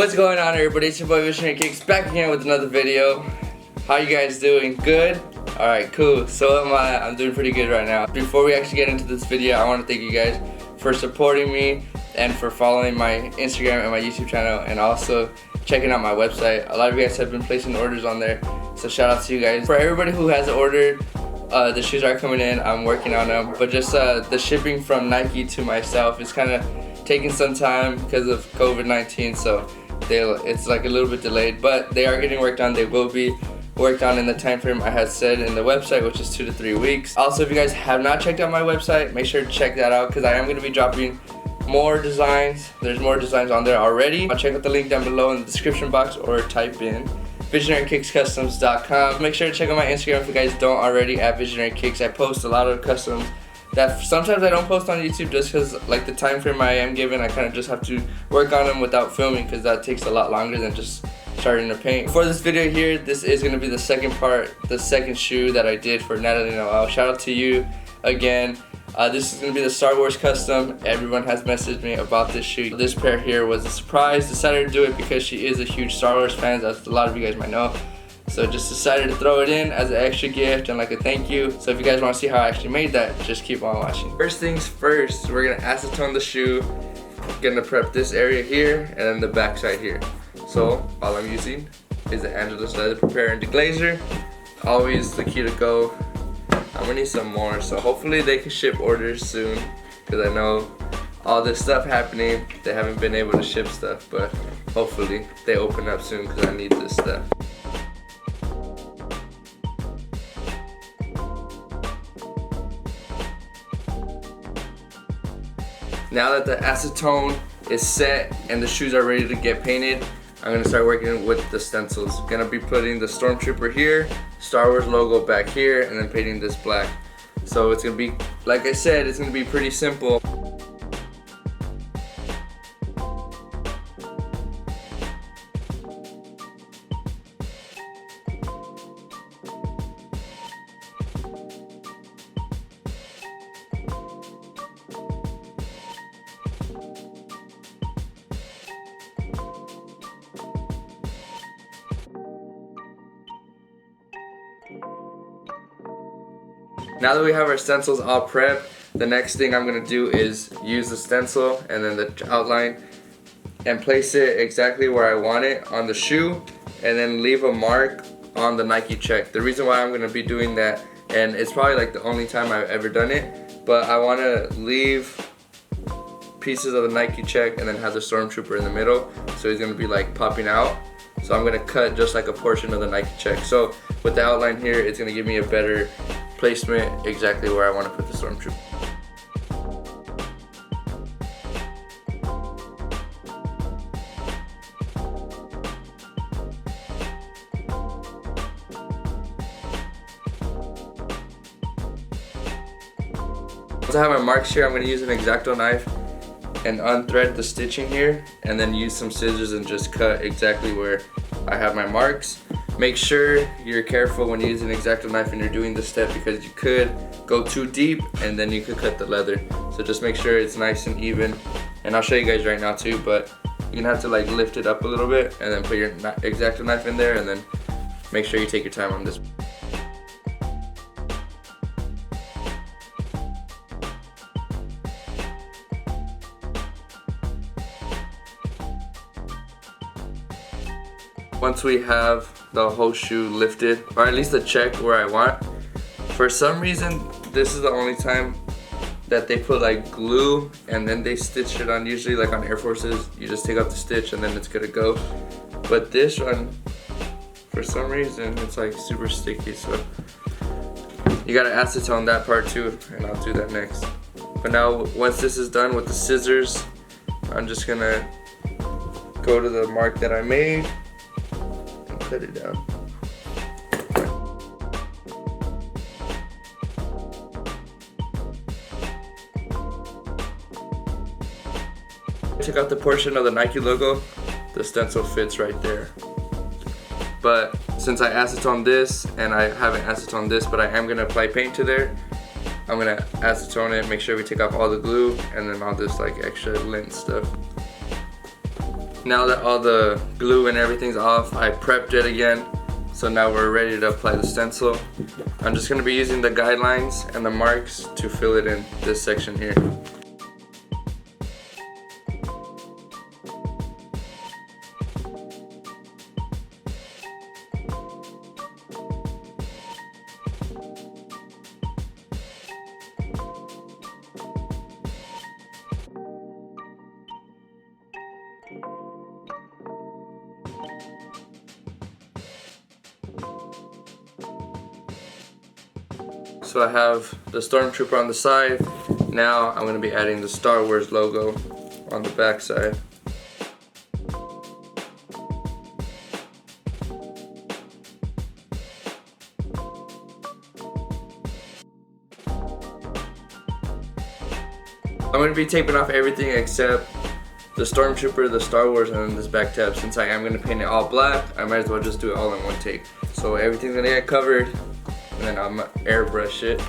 What's going on, everybody? It's your boy Visionary Kicks back again with another video. How you guys doing? Good? Alright, cool. So am I. I'm doing pretty good right now. Before we actually get into this video, I want to thank you guys for supporting me and for following my Instagram and my YouTube channel, and also checking out my website. A lot of you guys have been placing orders on there, so shout out to you guys. For everybody who has ordered, the shoes are coming in. I'm working on them, but just the shipping from Nike to myself is kind of taking some time because of COVID-19, so it's like a little bit delayed, but they are getting worked on. They will be worked on in the time frame I had said in the website, which is 2 to 3 weeks. Also, if you guys have not checked out my website, make sure to check that out because I am going to be dropping more designs. There's more designs on there already. I'll check out the link down below in the description box or type in visionarykickscustoms.com. Make sure to check out my Instagram if you guys don't already, at Visionary Kicks. I post a lot of customs that sometimes I don't post on YouTube just because like the time frame I am given, I kind of just have to work on them without filming because that takes a lot longer than just starting to paint. For this video here, this is going to be the second part, the second shoe that I did for Natalie Noel. Shout out to you again. This is going to be the Star Wars custom. Everyone has messaged me about this shoe. This pair here was a surprise. Decided to do it because she is a huge Star Wars fan, as a lot of you guys might know. So just decided to throw it in as an extra gift and like a thank you. So if you guys want to see how I actually made that, just keep on watching. First things first, we're going to acetone the shoe. Going to prep this area here and then the back side here. So all I'm using is the Angelus Leather Prepare and Deglazer. Always the key to go. I'm gonna need some more, so hopefully they can ship orders soon, because I know all this stuff happening, they haven't been able to ship stuff, but hopefully they open up soon because I need this stuff. Now that the acetone is set and the shoes are ready to get painted, I'm gonna start working with the stencils. Gonna be putting the Stormtrooper here, Star Wars logo back here, and then painting this black. So it's gonna be, like I said, it's gonna be pretty simple. Now that we have our stencils all prepped, the next thing I'm going to do is use the stencil and then the outline and place it exactly where I want it on the shoe, and then leave a mark on the Nike check. The reason why I'm going to be doing that, and it's probably like the only time I've ever done it, but I want to leave pieces of the Nike check and then have the Stormtrooper in the middle, so he's going to be like popping out. So I'm going to cut just like a portion of the Nike check. So with the outline here, it's going to give me a better placement exactly where I want to put the Stormtrooper. Once I have my marks here, I'm going to use an X-Acto knife and unthread the stitching here, and then use some scissors and just cut exactly where I have my marks. Make sure you're careful when you use an X-Acto knife and you're doing this step, because you could go too deep and then you could cut the leather. So just make sure it's nice and even. And I'll show you guys right now too, but you're gonna have to like lift it up a little bit and then put your X-Acto knife in there, and then make sure you take your time on this. Once we have the whole shoe lifted, or at least the check where I want, for some reason this is the only time that they put like glue and then they stitch it on. Usually like on Air Forces, you just take out the stitch and then it's gonna go. But this one, for some reason, it's like super sticky, so you gotta acetone that part too, and I'll do that next. But now once this is done with the scissors, I'm just gonna go to the mark that I made, cut it down. Check out the portion of the Nike logo. The stencil fits right there. But since I acetoned this, and I haven't acetoned this, but I am gonna apply paint to there, I'm gonna acetone it, make sure we take off all the glue and then all this like extra lint stuff. Now that all the glue and everything's off, I prepped it again. So now we're ready to apply the stencil. I'm just gonna be using the guidelines and the marks to fill it in this section here. So I have the Stormtrooper on the side. Now I'm going to be adding the Star Wars logo on the back side. I'm going to be taping off everything except the Stormtrooper, the Star Wars, and then this back tab. Since I am going to paint it all black, I might as well just do it all in one take. So everything's going to get covered, and then I'm going to airbrush it.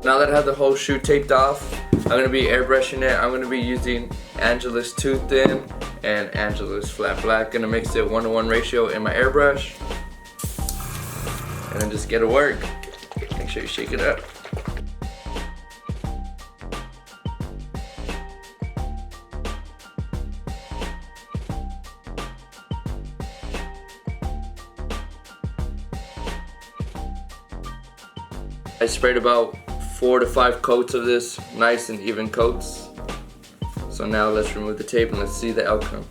Now that I have the whole shoe taped off, I'm going to be airbrushing it. I'm going to be using Angelus Too Thin and Angelus Flat Black. Going to mix it 1:1 ratio in my airbrush. And then just get to work. Make sure you shake it up. I sprayed about 4 to 5 coats of this, nice and even coats. So now let's remove the tape and let's see the outcome.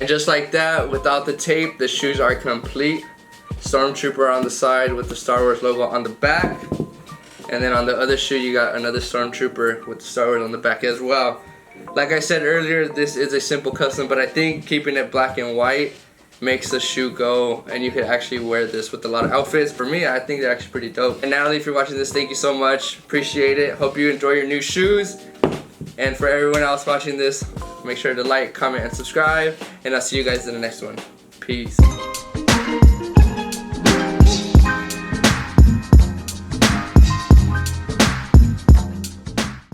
And just like that, without the tape, the shoes are complete. Stormtrooper on the side with the Star Wars logo on the back. And then on the other shoe, you got another Stormtrooper with the Star Wars on the back as well. Like I said earlier, this is a simple custom, but I think keeping it black and white makes the shoe go, and you could actually wear this with a lot of outfits. For me, I think they're actually pretty dope. And Natalie, if you're watching this, thank you so much. Appreciate it. Hope you enjoy your new shoes. And for everyone else watching this, make sure to like, comment, and subscribe. And I'll see you guys in the next one. Peace.